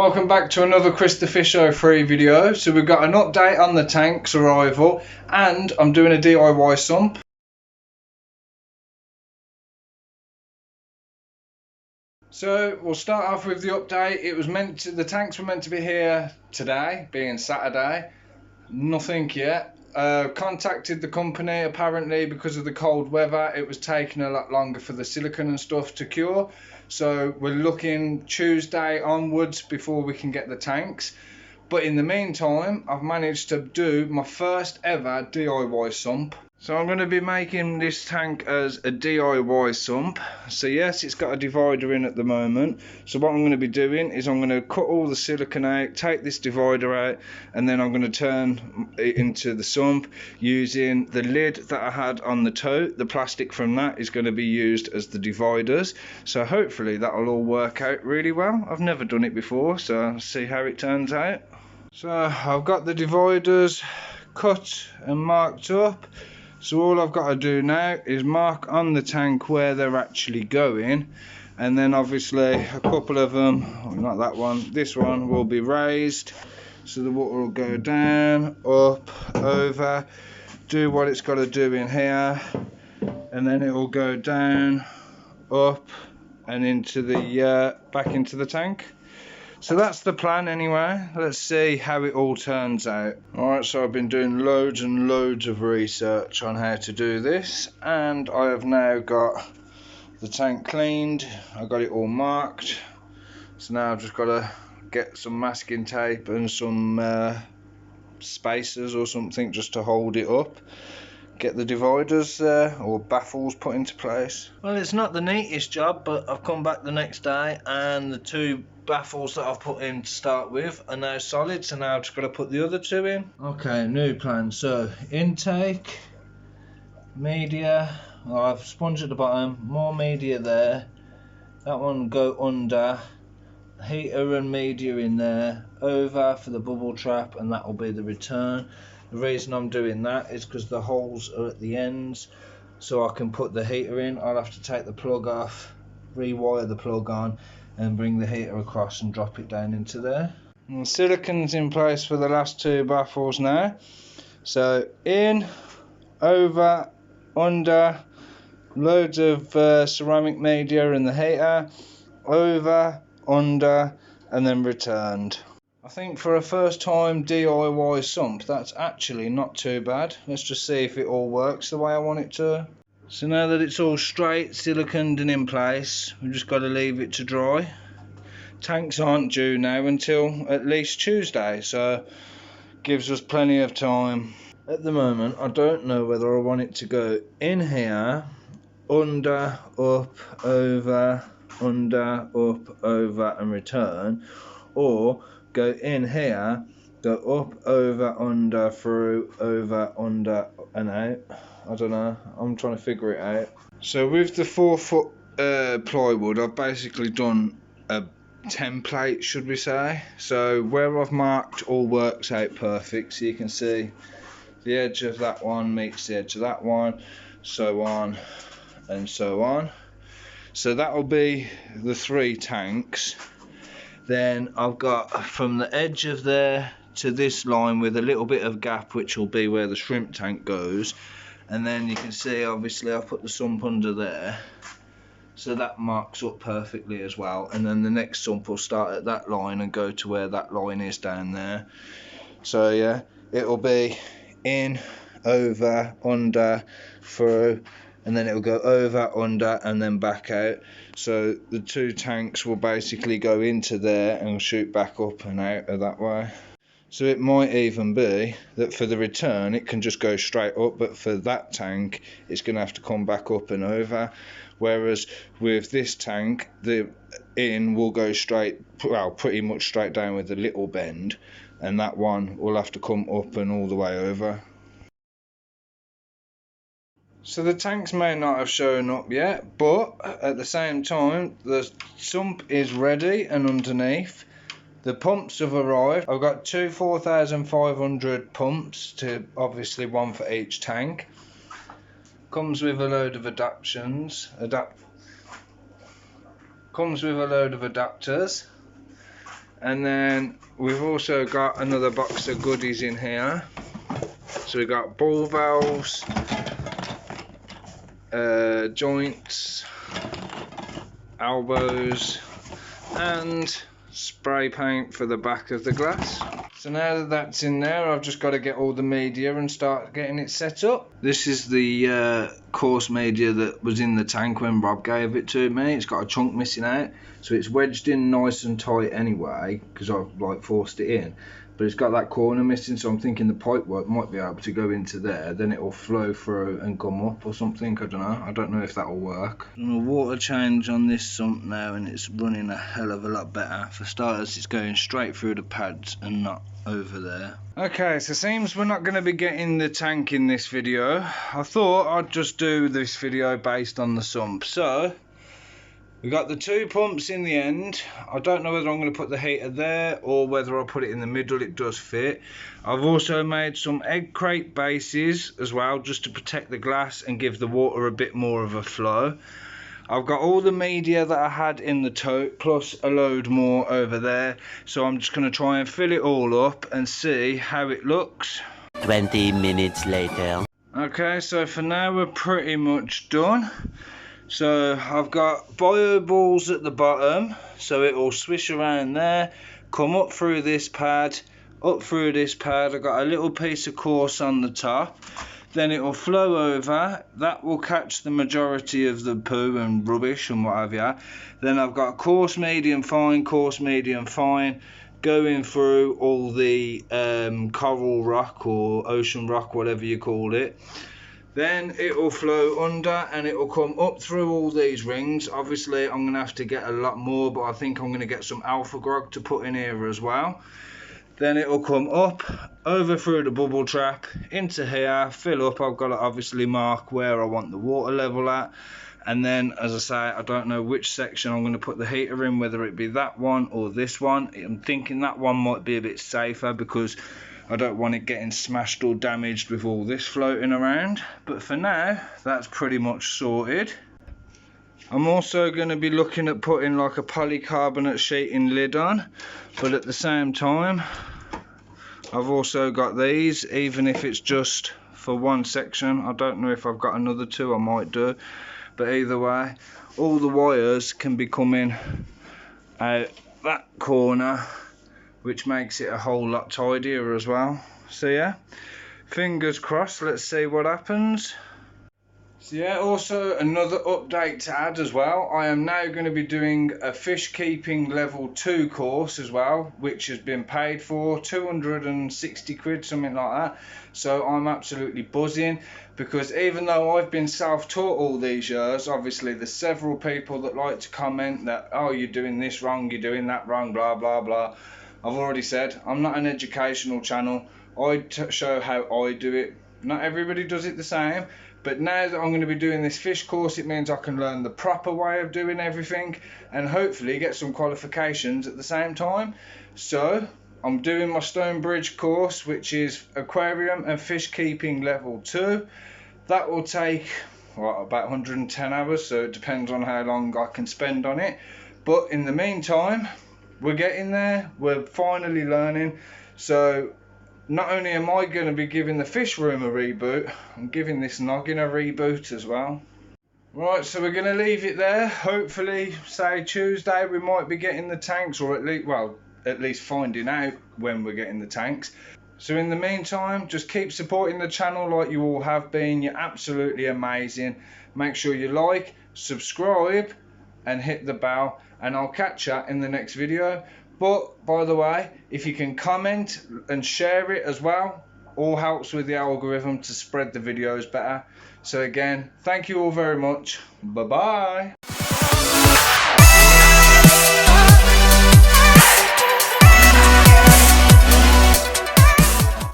welcome back to another Chris the Fish 03 video. So we've got an update on the tank's arrival and I'm doing a DIY sump. So we'll start off with the update. The tanks were meant to be here today, being Saturday. Nothing yet. Contacted the company, apparently because of the cold weather it was taking a lot longer for the silicone and stuff to cure, so we're looking Tuesday onwards before we can get the tanks. But in the meantime I've managed to do my first ever DIY sump. So I'm going to be making this tank as a DIY sump. So yes, it's got a divider in at the moment. So what I'm going to be doing is I'm going to cut all the silicone out, take this divider out, and then I'm going to turn it into the sump using the lid that I had on the tote. The plastic from that is going to be used as the dividers. So hopefully that'll all work out really well. I've never done it before, so I'll see how it turns out. So I've got the dividers cut and marked up. So all I've got to do now is mark on the tank where they're actually going, and then obviously a couple of them, not that one, this one will be raised, so the water will go down, up, over, do what it's got to do in here, and then it will go down, up, and into the back into the tank. So that's the plan anyway. Let's see how it all turns out. Alright, so I've been doing loads and loads of research on how to do this, and I have now got the tank cleaned. I've got it all marked. So now I've just got to get some masking tape and some spacers or something just to hold it up. Get the dividers or baffles put into place. Well, it's not the neatest job, but I've come back the next day and the two baffles that I've put in to start with are now solid, so now I've just got to put the other two in. Okay, new plan. So intake, media, I've sponged at the bottom, more media there, that one go under, heater and media in there, over for the bubble trap, and that will be the return. The reason I'm doing that is because the holes are at the ends, so I can put the heater in. I'll have to take the plug off, rewire the plug on, and bring the heater across and drop it down into there. And the silicone's in place for the last two baffles now. So in, over, under, loads of ceramic media in the heater, over, under, and then returned. I think for a first time DIY sump, that's actually not too bad. Let's just see if it all works the way I want it to. So now that it's all straight, siliconed and in place, we've just got to leave it to dry. Tanks aren't due now until at least Tuesday, so gives us plenty of time. At the moment, I don't know whether I want it to go in here, under, up, over, under, up, over and return, or go in here, go up, over, under, through, over, under and out. I don't know, I'm trying to figure it out. So with the 4-foot plywood, I've basically done a template, should we say. So where I've marked all works out perfect, so you can see the edge of that one meets the edge of that one, so on and so on. So that will be the 3 tanks. Then I've got from the edge of there to this line with a little bit of gap, which will be where the shrimp tank goes. And then you can see obviously I've put the sump under there, so that marks up perfectly as well. And then the next sump will start at that line and go to where that line is down there. So yeah, it'll be in, over, under, through, and then it'll go over, under, and then back out. So the 2 tanks will basically go into there and shoot back up and out of that way. So it might even be that for the return it can just go straight up, but for that tank it's going to have to come back up and over. Whereas with this tank, the in will go straight, well, pretty much straight down with a little bend, and that one will have to come up and all the way over. So the tanks may not have shown up yet, but at the same time the sump is ready and underneath. The pumps have arrived. I've got 2 4,500 pumps, to obviously one for each tank. Comes with a load of adapters. And then we've also got another box of goodies in here. So we've got ball valves, joints, elbows, and spray paint for the back of the glass. So now that that's in there, I've just got to get all the media and start getting it set up. This is the course media that was in the tank when Rob gave it to me. It's got a chunk missing out, so it's wedged in nice and tight anyway, because I've like forced it in. But it's got that corner missing, so I'm thinking the pipe work might be able to go into there, then it'll flow through and come up or something. I don't know if that'll work. A water change on this sump now, and it's running a hell of a lot better. For starters, it's going straight through the pads and not over there. Okay, so seems we're not going to be getting the tank in this video. I thought I'd just do this video based on the sump. So we got the 2 pumps in the end. I don't know whether I'm going to put the heater there or whether I'll put it in the middle. It does fit. I've also made some egg crate bases as well, just to protect the glass and give the water a bit more of a flow. I've got all the media that I had in the tote, plus a load more over there. So I'm just going to try and fill it all up and see how it looks. 20 minutes later. Okay, so for now we're pretty much done. So I've got bio balls at the bottom, so it will swish around there, come up through this pad, up through this pad. I've got a little piece of course on the top, then it will flow over. That will catch the majority of the poo and rubbish and what have you. Then I've got coarse, medium, fine, going through all the coral rock or ocean rock, whatever you call it. Then it will flow under and it will come up through all these rings. Obviously I'm going to have to get a lot more, but I think I'm going to get some alpha grog to put in here as well. Then it will come up, over through the bubble trap, into here, fill up. I've got to obviously mark where I want the water level at. And then, as I say, I don't know which section I'm going to put the heater in, whether it be that one or this one. I'm thinking that one might be a bit safer because I don't want it getting smashed or damaged with all this floating around. But for now, that's pretty much sorted. I'm also going to be looking at putting like a polycarbonate sheeting lid on, but at the same time I've also got these, even if it's just for one section. I don't know if I've got another 2, I might do, but either way, all the wires can be coming out that corner, which makes it a whole lot tidier as well. So yeah, fingers crossed, let's see what happens. So yeah, also another update to add as well. I am now going to be doing a fish keeping level 2 course as well, which has been paid for, 260 quid, something like that. So I'm absolutely buzzing, because even though I've been self-taught all these years, obviously there's several people that like to comment that, oh, you're doing this wrong, you're doing that wrong, blah blah blah. I've already said I'm not an educational channel. I show how I do it. Not everybody does it the same. But now that I'm going to be doing this fish course, it means I can learn the proper way of doing everything and hopefully get some qualifications at the same time. So I'm doing my Stonebridge course, which is aquarium and fish keeping level 2. That will take about 110 hours, so it depends on how long I can spend on it. But in the meantime, we're getting there, we're finally learning. So not only am I going to be giving the fish room a reboot, I'm giving this noggin a reboot as well. Right, so we're going to leave it there. Hopefully, say Tuesday, we might be getting the tanks, or at least finding out when we're getting the tanks. So in the meantime, just keep supporting the channel like you all have been. You're absolutely amazing. Make sure you like, subscribe, and hit the bell, and I'll catch you in the next video. But by the way, if you can comment and share it as well, all helps with the algorithm to spread the videos better. So again, thank you all very much. Bye bye.